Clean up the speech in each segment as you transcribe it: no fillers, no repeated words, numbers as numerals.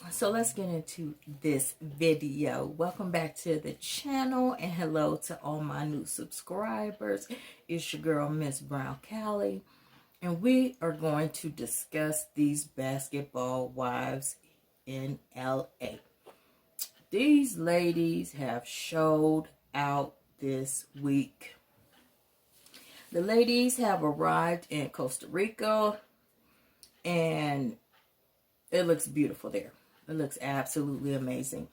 So let's get into this video. Welcome back to the channel and hello to all my new subscribers. It's your girl MsBrownCali, and we are going to discuss these basketball wives in LA. These ladies have showed out this week. The ladies have arrived in Costa Rica and it looks beautiful there. It looks absolutely amazing.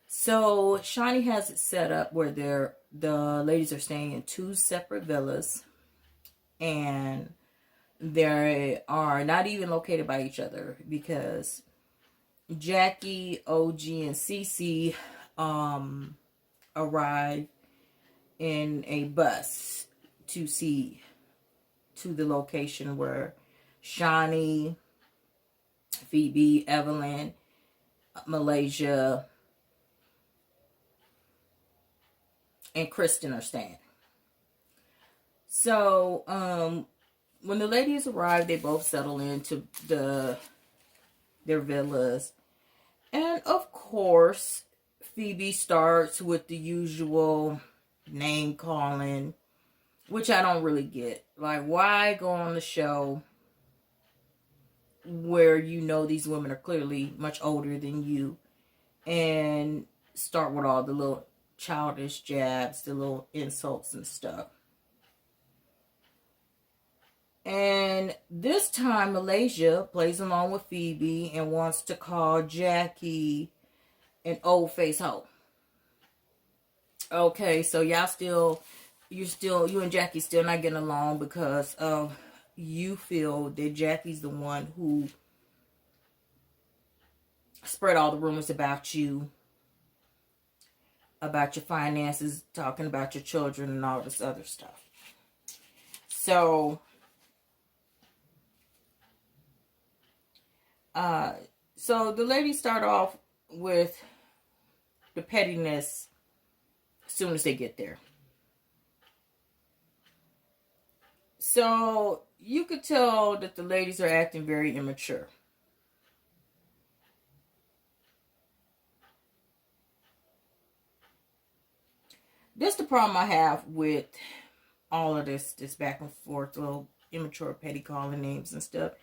So Shawnee has it set up where the ladies are staying in two separate villas, and they are not even located by each other because Jackie, OG, and CeCe arrived in a bus to the location where Shawnee, Phoebe, Evelyn, Malaysia, and Kristen are staying. So, when the ladies arrive, they both settle into their villas. And of course, Phoebe starts with the usual name calling, which I don't really get. Like, why go on the show where you know these women are clearly much older than you and start with all the little childish jabs, the little insults and stuff. And this time Malaysia plays along with Phoebe and wants to call Jackie an old face hoe. Okay, so you and Jackie still not getting along because you feel that Jackie's the one who spread all the rumors about you, about your finances, talking about your children and all this other stuff. So, the ladies start off with the pettiness as soon as they get there. So, you could tell that the ladies are acting very immature. This is the problem I have with all of this back and forth, little immature petty calling names and stuff.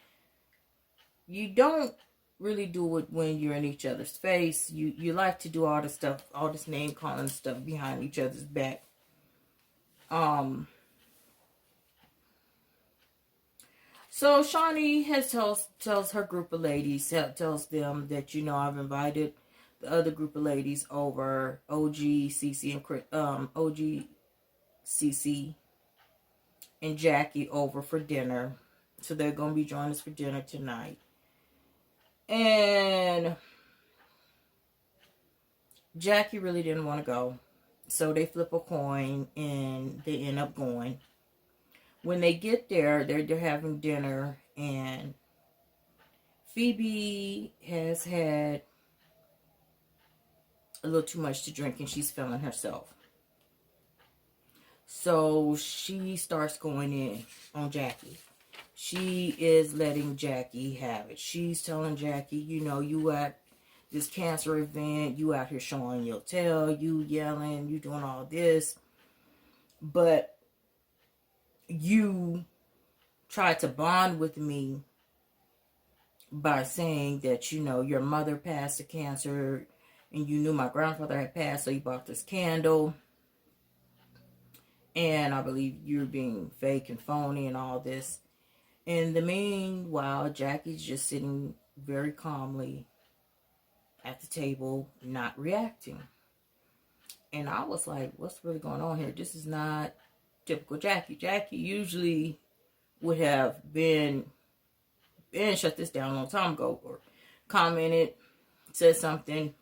You don't really do it when you're in each other's face. You like to do all this stuff, all this name calling stuff behind each other's back. So Shawnee tells her group of ladies, tells them that, I've invited the other group of ladies over, OG, CeCe, and Jackie over for dinner. So they're going to be joining us for dinner tonight. And Jackie really didn't want to go. So they flip a coin and they end up going. When they get there, they're having dinner, and Phoebe has had a little too much to drink, and she's feeling herself. So she starts going in on Jackie. She is letting Jackie have it. She's telling Jackie, you at this cancer event, you out here showing your tail, you yelling, you doing all this, but you tried to bond with me by saying that, your mother passed of cancer and you knew my grandfather had passed, so you bought this candle. And I believe you're being fake and phony and all this. In the meanwhile, Jackie's just sitting very calmly at the table, not reacting. And I was like, what's really going on here? This is not typical Jackie. Jackie usually would have been shut this down a long time ago, or commented, said something.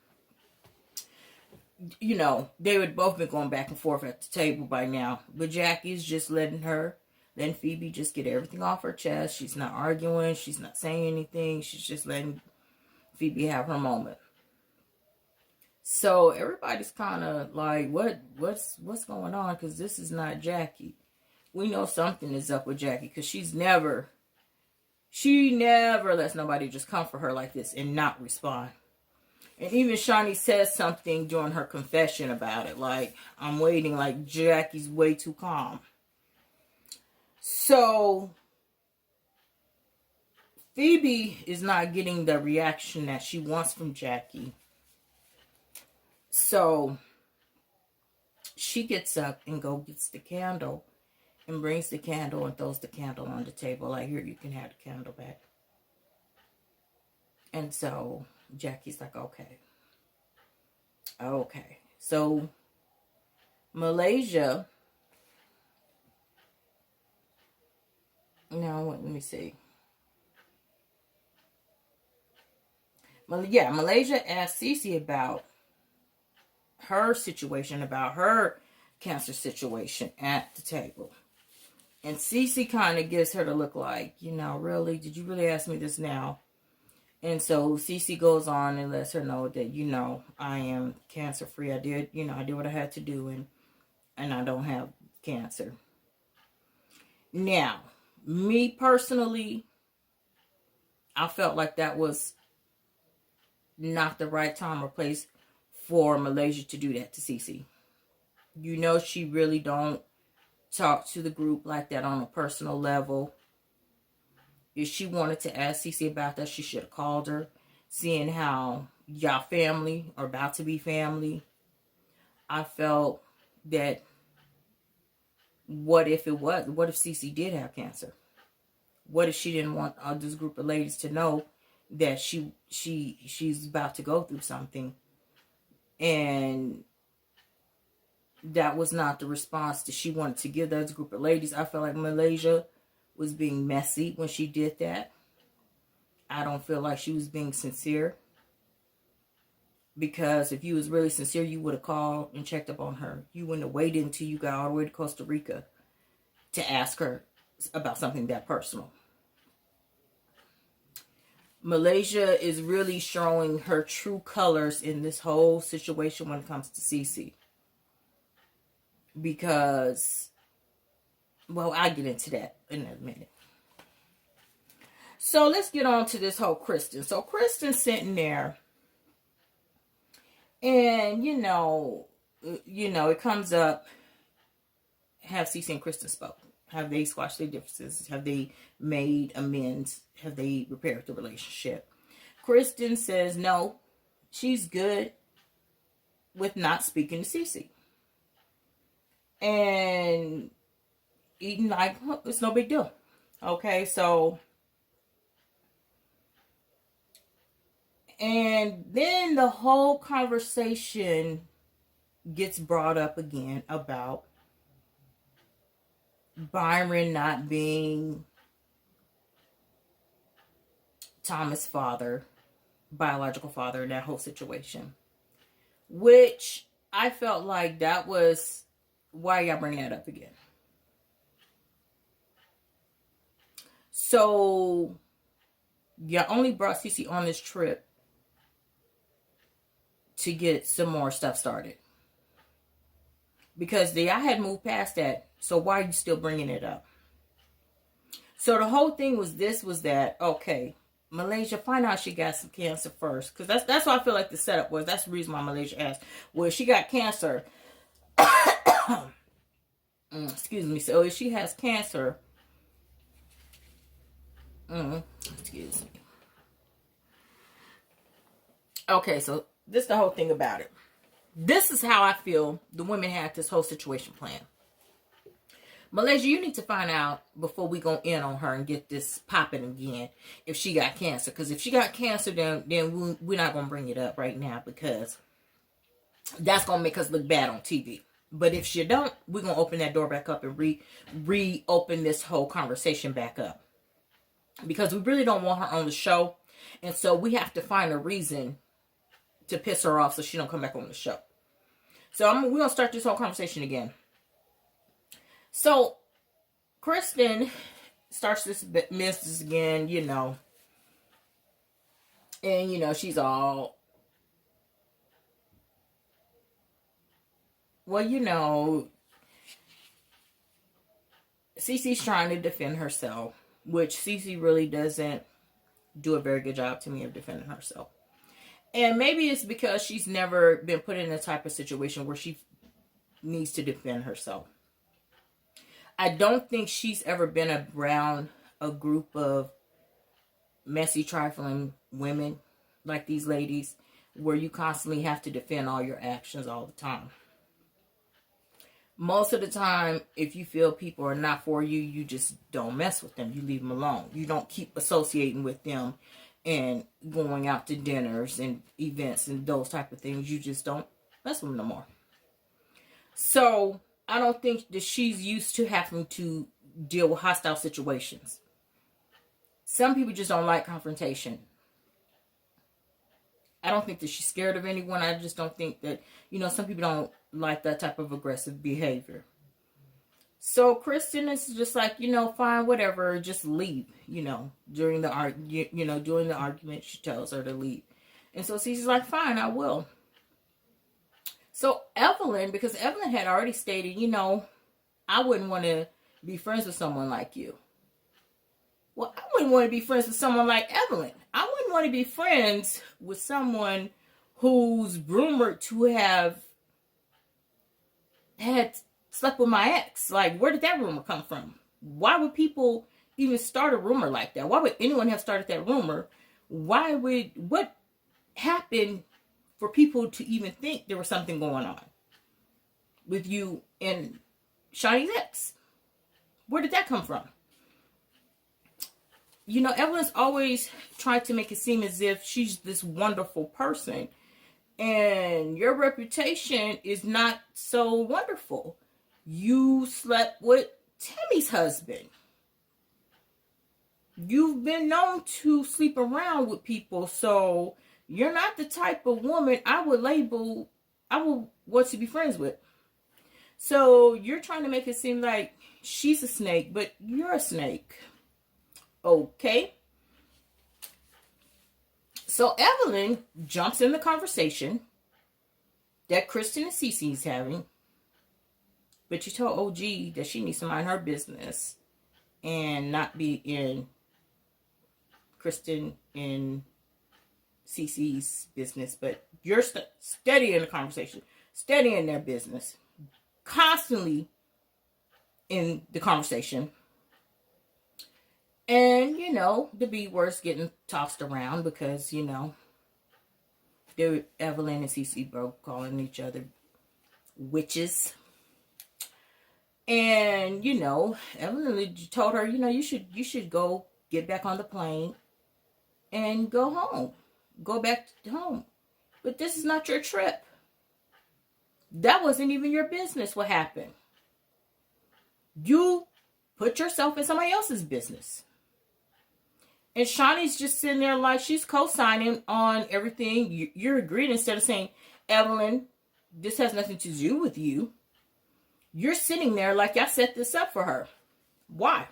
They would both been going back and forth at the table by now. But Jackie's just letting Phoebe just get everything off her chest. She's not arguing. She's not saying anything. She's just letting Phoebe have her moment. So everybody's kind of like, what's going on? Because this is not Jackie. We know something is up with Jackie because she's never She never lets nobody just come for her like this and not respond. And even Shawnee says something during her confession about it. Like, I'm waiting, like Jackie's way too calm. So, Phoebe is not getting the reaction that she wants from Jackie. So, she gets up and gets the candle and brings the candle and throws the candle on the table. Like, here, you can have the candle back. And so, Jackie's like, okay. Okay. So, Malaysia. Now, let me see. Yeah, Malaysia asked CeCe about her situation, about her cancer situation at the table. And CeCe kind of gives her the look like, really? Did you really ask me this now? And so CeCe goes on and lets her know that, I am cancer free. I did what I had to do, and I don't have cancer. Now, me personally, I felt like that was not the right time or place for Malaysia to do that to CeCe. She really don't talk to the group like that on a personal level. If she wanted to ask CeCe about that, she should have called her, seeing how y'all family are about to be family. I felt that what if CeCe did have cancer? What if she didn't want this group of ladies to know that she's about to go through something? And that was not the response that she wanted to give those group of ladies. I felt like Malaysia was being messy when she did that. I don't feel like she was being sincere. Because if you was really sincere, you would have called and checked up on her. You wouldn't have waited until you got all the way to Costa Rica to ask her about something that personal. Malaysia is really showing her true colors in this whole situation when it comes to CeCe. Because, well, I'll get into that in a minute. So let's get on to this whole Kristen. So Kristen's sitting there. And, it comes up, have CeCe and Kristen spoke? Have they squashed their differences? Have they made amends? Have they repaired the relationship? Kristen says no, she's good with not speaking to CeCe. And Eden like, it's no big deal. Okay, so... And then the whole conversation gets brought up again about Byron not being Thomas' father, biological father in that whole situation. Which I felt like that was, why y'all bring that up again? So, y'all only brought CeCe on this trip to get some more stuff started. Because I had moved past that. So why are you still bringing it up? So the whole thing was that, okay, Malaysia, find out she got some cancer first. Because that's what I feel like the setup was. That's the reason why Malaysia asked. Well, she got cancer. Excuse me. So if she has cancer. Excuse me. Okay, so this is the whole thing about it. This is how I feel the women had this whole situation planned. Malaysia, you need to find out before we go in on her and get this popping again if she got cancer. Because if she got cancer, then we're not going to bring it up right now because that's going to make us look bad on TV. But if she don't, we're going to open that door back up and reopen this whole conversation back up. Because we really don't want her on the show. And so we have to find a reason to piss her off so she don't come back on the show. So we're going to start this whole conversation again. So, Kristen starts this business again, And, she's all... Well, CeCe's trying to defend herself. which CeCe really doesn't do a very good job to me of defending herself. And maybe it's because she's never been put in a type of situation where she needs to defend herself. I don't think she's ever been around a group of messy, trifling women like these ladies, where you constantly have to defend all your actions all the time. Most of the time, if you feel people are not for you, you just don't mess with them. You leave them alone. You don't keep associating with them and going out to dinners and events and those type of things. You just don't mess with them no more. So I don't think that she's used to having to deal with hostile situations. Some people just don't like confrontation. I don't think that she's scared of anyone. I just don't think that, some people don't like that type of aggressive behavior. So Kristen is just like, fine, whatever, just leave, during the argument, she tells her to leave. And so she's like, fine, I will. So Evelyn, because Evelyn had already stated, I wouldn't want to be friends with someone like you. Well, I wouldn't want to be friends with someone like Evelyn. I wouldn't want to be friends with someone who's rumored to have had slept with my ex. Like, where did that rumor come from? Why would people even start a rumor like that? Why would anyone have started that rumor? What happened for people to even think there was something going on with you and Shawnee's ex? Where did that come from? Evelyn's always tried to make it seem as if she's this wonderful person. And your reputation is not so wonderful. You slept with Timmy's husband. You've been known to sleep around with people. So you're not the type of woman I would want to be friends with. So you're trying to make it seem like she's a snake, but you're a snake. Okay. So Evelyn jumps in the conversation that Kristen and CeCe is having. But you told OG that she needs to mind her business and not be in Kristen and CeCe's business. But you're steady in the conversation, steady in their business, constantly in the conversation. And, the B word's getting tossed around because, Evelyn and CeCe both calling each other witches. And, Evelyn told her, you should go get back on the plane and go home. Go back home. But this is not your trip. That wasn't even your business what happened. You put yourself in somebody else's business. And Shawnee's just sitting there like she's co-signing on everything you're agreeing, instead of saying, Evelyn, this has nothing to do with you. You're sitting there like y'all set this up for her. Why?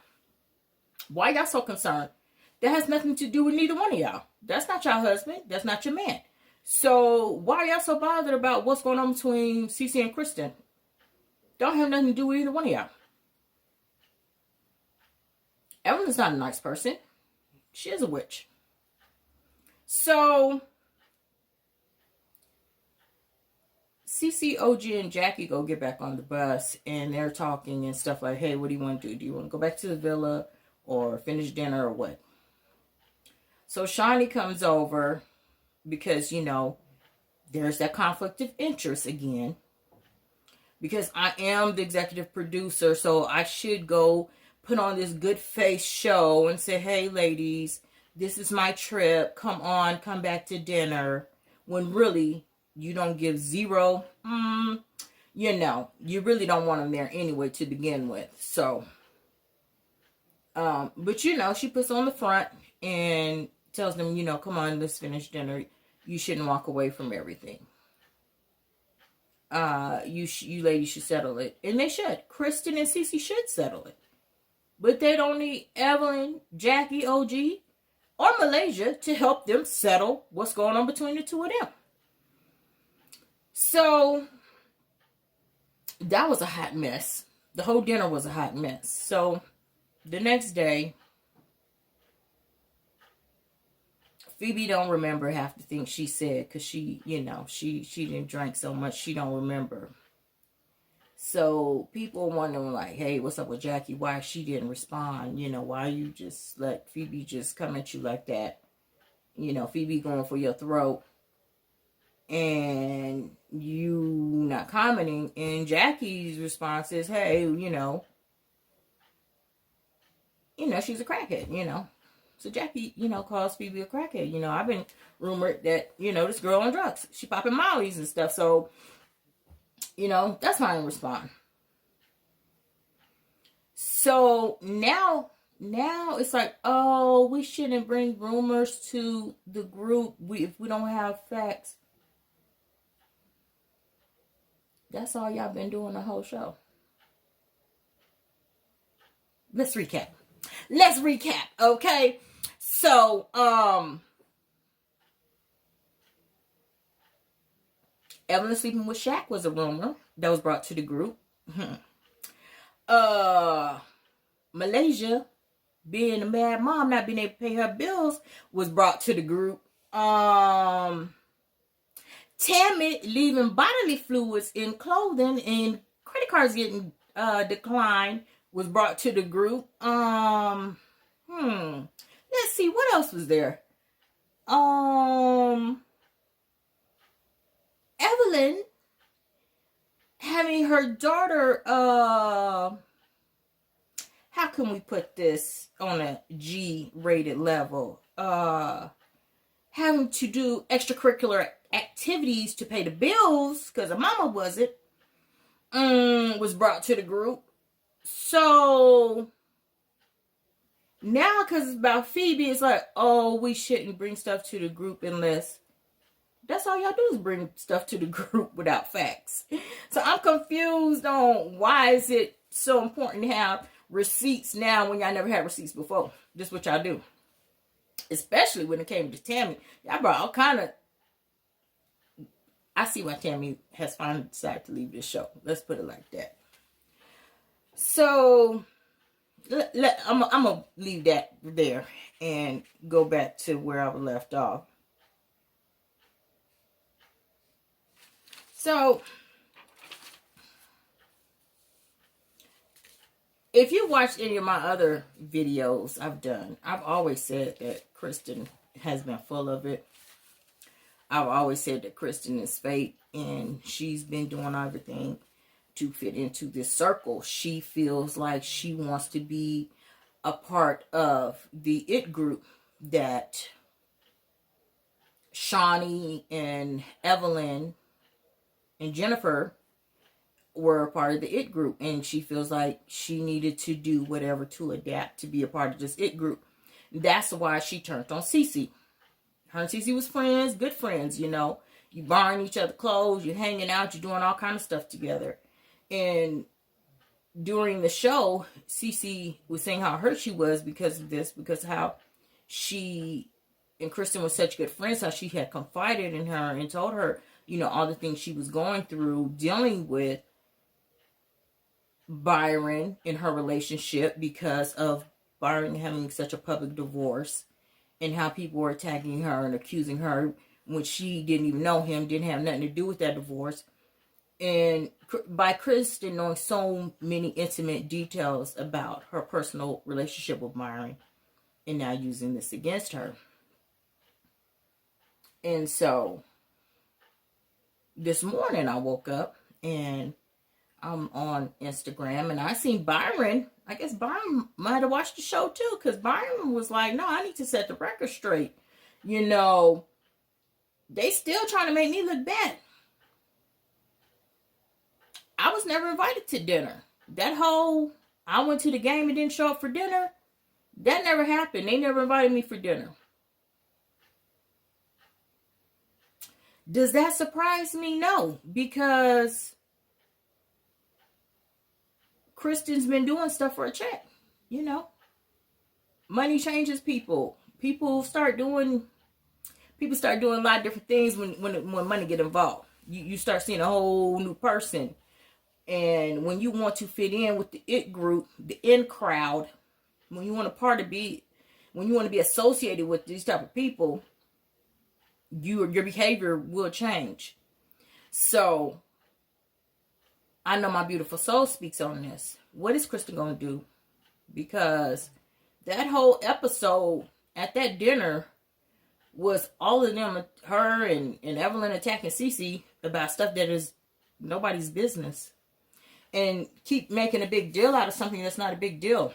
Why y'all so concerned? That has nothing to do with neither one of y'all. That's not your husband. That's not your man. So why are y'all so bothered about what's going on between CeCe and Kristen? Don't have nothing to do with either one of y'all. Evelyn's not a nice person. She is a witch. So CeCe, OG, and Jackie go get back on the bus, and they're talking and stuff like, hey, what do you want to do? Do you want to go back to the villa or finish dinner or what? So Shawnee comes over because, there's that conflict of interest again. Because I am the executive producer, so I should go put on this good face show and say, hey, ladies, this is my trip. Come on, come back to dinner. When really, you don't give zero. You really don't want them there anyway to begin with. So, but she puts on the front and tells them, come on, let's finish dinner. You shouldn't walk away from everything. You ladies should settle it. And they should. Kristen and CeCe should settle it. But they don't need Evelyn, Jackie, OG, or Malaysia to help them settle what's going on between the two of them. So that was a hot mess. The whole dinner was a hot mess. So the next day, Phoebe don't remember half the things she said because she, you know, she didn't drink so much. She don't remember. So people wondering like, hey, what's up with Jackie? Why she didn't respond? You know, why you just let Phoebe just come at you like that? You know, Phoebe going for your throat and you not commenting. And Jackie's response is, hey, you know, she's a crackhead, you know. So Jackie, you know, calls Phoebe a crackhead. You know, I've been rumored that, you know, this girl on drugs. She popping mollies and stuff. So, you know, that's how I respond. So now it's like, oh, we shouldn't bring rumors to the group if we don't have facts. That's all y'all been doing the whole show. Let's recap, okay? So, Evelyn sleeping with Shaq was a rumor that was brought to the group. Malaysia being a mad mom, not being able to pay her bills was brought to the group. Tammy leaving bodily fluids in clothing and credit cards getting declined was brought to the group. Let's see, what else was there? Evelyn having her daughter, how can we put this on a G-rated level? Having to do extracurricular activities to pay the bills because her mama wasn't, was brought to the group. So now, because it's about Phoebe, it's like, oh, we shouldn't bring stuff to the group unless that's all y'all do is bring stuff to the group without facts. So I'm confused on why is it so important to have receipts now when y'all never had receipts before. This is what y'all do. Especially when it came to Tammy. Y'all brought all kind of... I see why Tammy has finally decided to leave this show. Let's put it like that. So, I'm going to leave that there and go back to where I was left off. So, if you watched any of my other videos I've done, I've always said that Kristen has been full of it. I've always said that Kristen is fake and she's been doing everything to fit into this circle. She feels like she wants to be a part of the it group that Shawnee and Evelyn and Jennifer were a part of the it group, and she feels like she needed to do whatever to adapt to be a part of this it group. That's why she turned on CeCe. Her and CeCe was friends, good friends, you know. You borrowing each other clothes, you're hanging out, you're doing all kind of stuff together. And during the show, CeCe was saying how hurt she was because of this, because how she and Kristen were such good friends, how she had confided in her and told her, you know, all the things she was going through dealing with Byron in her relationship because of Byron having such a public divorce, and how people were attacking her and accusing her when she didn't even know him, didn't have nothing to do with that divorce. And by Kristen knowing so many intimate details about her personal relationship with Byron, and now using this against her. And so this morning I woke up and I'm on Instagram and I seen Byron. I guess Byron might have watched the show too, because Byron was like, no, I need to set the record straight. You know, they still trying to make me look bad. I was never invited to dinner. That whole, I went to the game and didn't show up for dinner, that never happened. They never invited me for dinner. Does that surprise me? No, because Kristen's been doing stuff for a check. You know, money changes people. People start doing a lot of different things when money get involved. You start seeing a whole new person. And when you want to fit in with the it group, the in crowd, when you want to be associated with these type of people, your behavior will change. So I know my beautiful soul speaks on this. What is Kristen gonna do? Because that whole episode at that dinner was all of them, her and Evelyn attacking CeCe about stuff that is nobody's business, and keep making a big deal out of something that's not a big deal.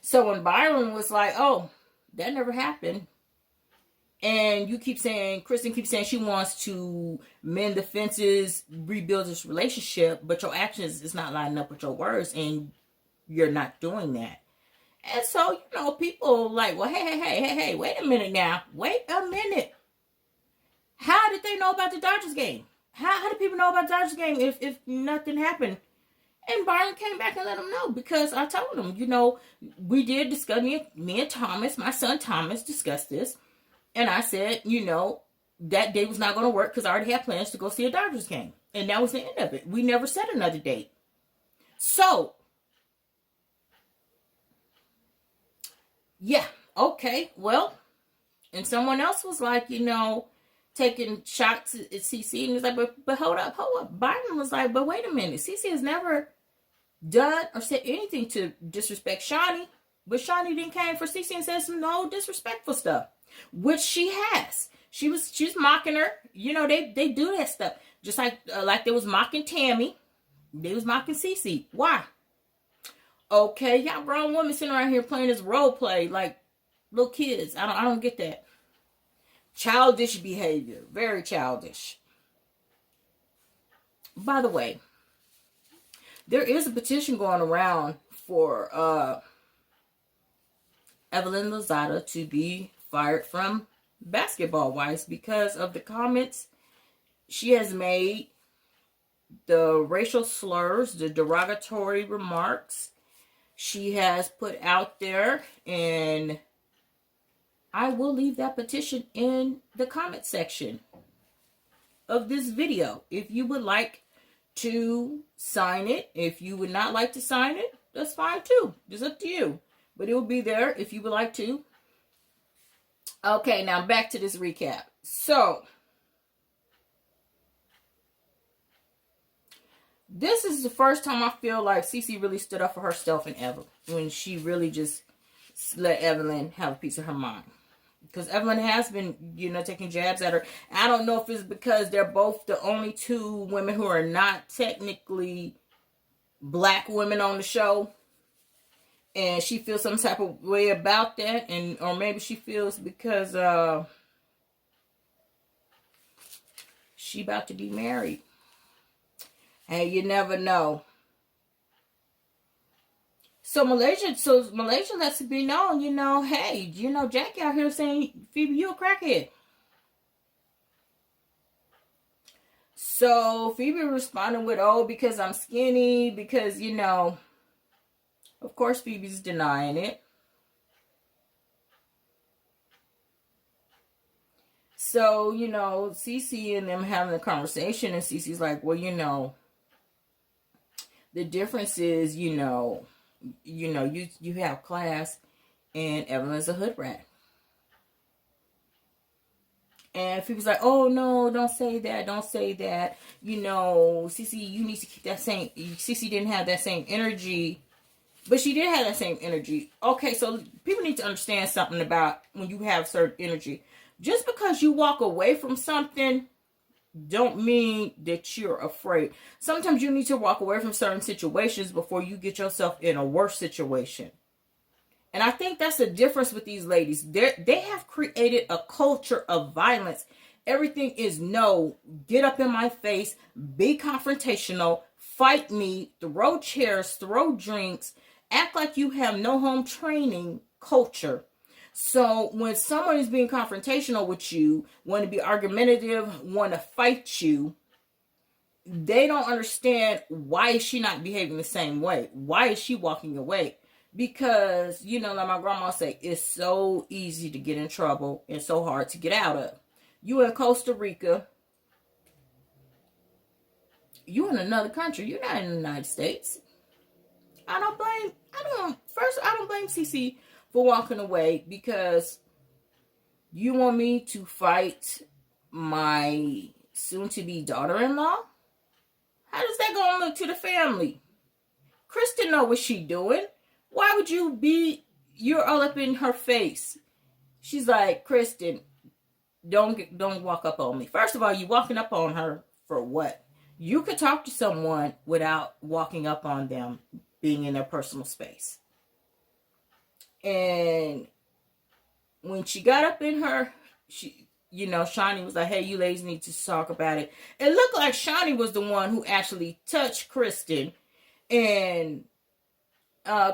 So when Byron was like, oh, that never happened, and you keep saying, Kristen keeps saying she wants to mend the fences, rebuild this relationship, but your actions is not lining up with your words, and you're not doing that. And so, you know, people like, well, hey, wait a minute now. Wait a minute. How did they know about the Dodgers game? How did people know about the Dodgers game if nothing happened? And Byron came back and let them know, because I told him, you know, we did discuss, me and Thomas, my son Thomas, discussed this. And I said, you know, that day was not going to work because I already had plans to go see a Dodgers game. And that was the end of it. We never set another date. So, yeah, okay, well, and someone else was like, you know, taking shots at CeCe, and was like, but hold up. Byron was like, but wait a minute, CeCe has never done or said anything to disrespect Shawnee, but Shawnee then came for CeCe and said some no disrespectful stuff, which she has. She's mocking her. You know, they do that stuff, just like they was mocking Tammy, they was mocking CeCe. Why? Okay, y'all grown women sitting around here playing this role play like little kids. I don't get that. Childish behavior. Very childish. By the way, there is a petition going around for Evelyn and CeCe to be fired from Basketball Wives because of the comments she has made, the racial slurs, the derogatory remarks she has put out there. And I will leave that petition in the comment section of this video if you would like to sign it. If you would not like to sign it, that's fine too. It's up to you. But it will be there if you would like to. Okay, now back to this recap. So, this is the first time I feel like CeCe really stood up for herself and Evelyn, when she really just let Evelyn have a piece of her mind. Because Evelyn has been, you know, taking jabs at her. I don't know if it's because they're both the only two women who are not technically black women on the show, and she feels some type of way about that, and or maybe she feels because she about to be married. Hey, you never know. So Malaysia lets it be known, you know, hey, you know, Jackie out here saying, Phoebe, you a crackhead. So Phoebe responded with, oh, because I'm skinny, because, you know, of course Phoebe's denying it. So, you know, CeCe and them having a conversation, and CeCe's like, well, you know, the difference is, you know, you have class, and Evelyn's a hood rat. And Phoebe's like, oh, no, don't say that. You know, CeCe, you need to keep that same, CeCe didn't have that same energy, but she did have that same energy. Okay, so people need to understand something about when you have certain energy. Just because you walk away from something don't mean that you're afraid. Sometimes you need to walk away from certain situations before you get yourself in a worse situation. And I think that's the difference with these ladies. They have created a culture of violence. Everything is no, get up in my face, be confrontational, fight me, throw chairs, throw drinks, act like you have no home training culture. So when someone is being confrontational with you, want to be argumentative, want to fight you, they don't understand, why is she not behaving the same way? Why is she walking away? Because, you know, like my grandma say, it's so easy to get in trouble and so hard to get out of. You in Costa Rica, you in another country, you're not in the United States. I don't blame CeCe for walking away, because You want me to fight my soon-to-be daughter-in-law? How does that go look to the family? Kristen know what she doing. Why would you be, you're all up in her face. She's like, Kristen, don't walk up on me. First of all, you walking up on her for what? You could talk to someone without walking up on them, being in their personal space. And when she got up in her, Shawnee was like, hey, you ladies need to talk about it. It looked like Shawnee was the one who actually touched Kristen. And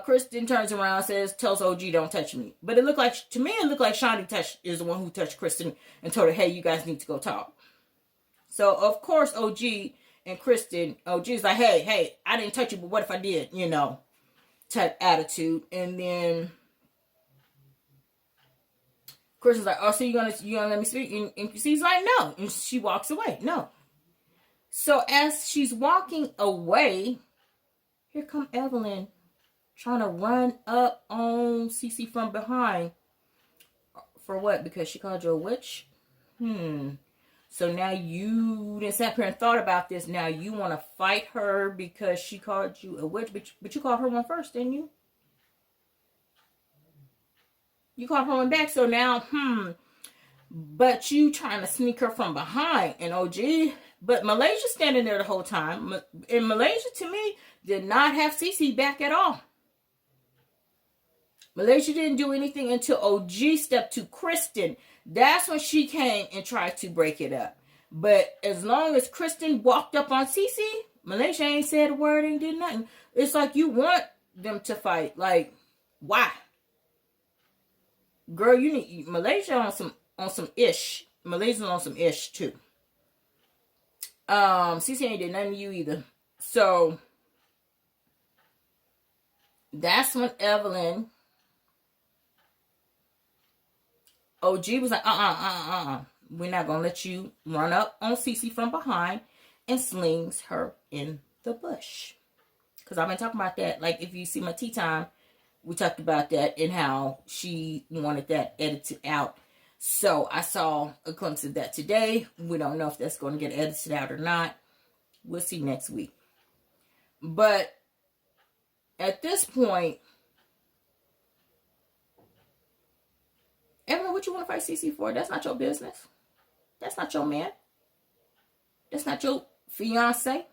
Kristen turns around and tells OG, don't touch me. But it looked like Shawnee is the one who touched Kristen and told her, hey, you guys need to go talk. So, of course, OG and Kristen, OG is like, hey, I didn't touch you, but what if I did? Type attitude. And then Kristen's like, oh, so you gonna let me speak? And she's like, no. And she walks away. No. So as she's walking away, here come Evelyn trying to run up on CeCe from behind. For what? Because she called you a witch? So now you didn't sit up here and thought about this. Now you want to fight her because she called you a witch. But you called her one first, didn't you? You called her one back. So now, but you trying to sneak her from behind. And OG, but Malaysia standing there the whole time. And Malaysia, to me, did not have CeCe back at all. Malaysia didn't do anything until OG stepped to Kristen. That's when she came and tried to break it up. But as long as Kristen walked up on CeCe, Malaysia ain't said a word, ain't did nothing. It's like you want them to fight. Like, why? Girl, you need Malaysia on some ish. Malaysia's on some ish too. CeCe ain't did nothing to you either. So that's when Evelyn, OG was like, we're not gonna let you run up on CeCe from behind, and slings her in the bush. Because I've been talking about that. Like, if you see my tea time, we talked about that and how she wanted that edited out. So I saw a glimpse of that today. We don't know if that's going to get edited out or not. We'll see next week. But at this point, Evelyn, what you want to fight CeCe for? That's not your business. That's not your man. That's not your fiance.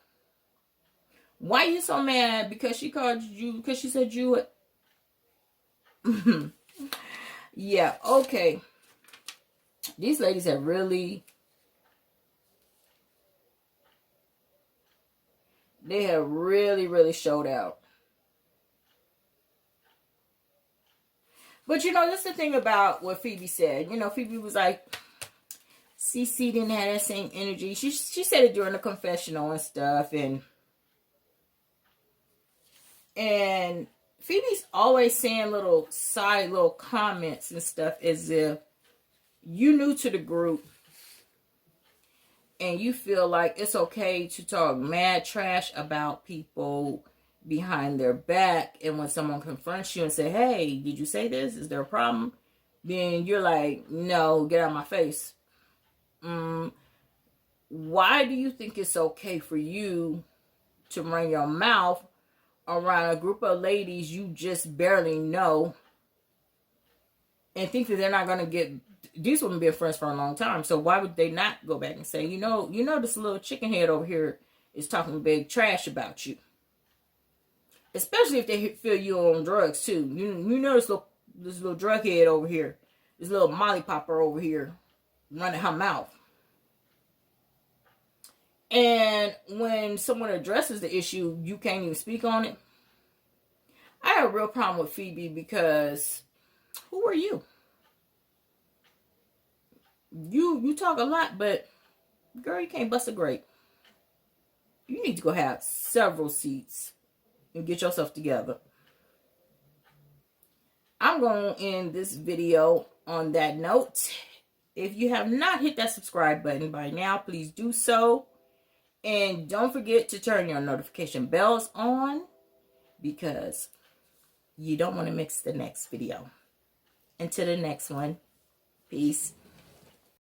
Why you so mad? Because she called you, because she said you would. Yeah, okay. These ladies have really, they have really showed out. But that's the thing about what Phoebe said. Phoebe was like, CeCe didn't have that same energy. She said it during the confessional and stuff, and Phoebe's always saying little comments and stuff as if you new to the group and you feel like it's okay to talk mad trash about people behind their back, and when someone confronts you and say, hey, did you say this? Is there a problem? Then you're like, no, get out of my face. Why do you think it's okay for you to run your mouth around a group of ladies you just barely know and think that they're not going to get, these women been friends for a long time, so why would they not go back and say, this little chicken head over here is talking big trash about you? Especially if they feel you on drugs too. This little drug head over here, this little molly popper over here running her mouth. And when someone addresses the issue, you can't even speak on it. I have a real problem with Phoebe because who are you? You talk a lot, but girl, you can't bust a grape. You need to go have several seats and get yourself together. I'm going to end this video on that note. If you have not hit that subscribe button by now, please do so. And don't forget to turn your notification bells on because you don't want to miss the next video. Until the next one, Peace.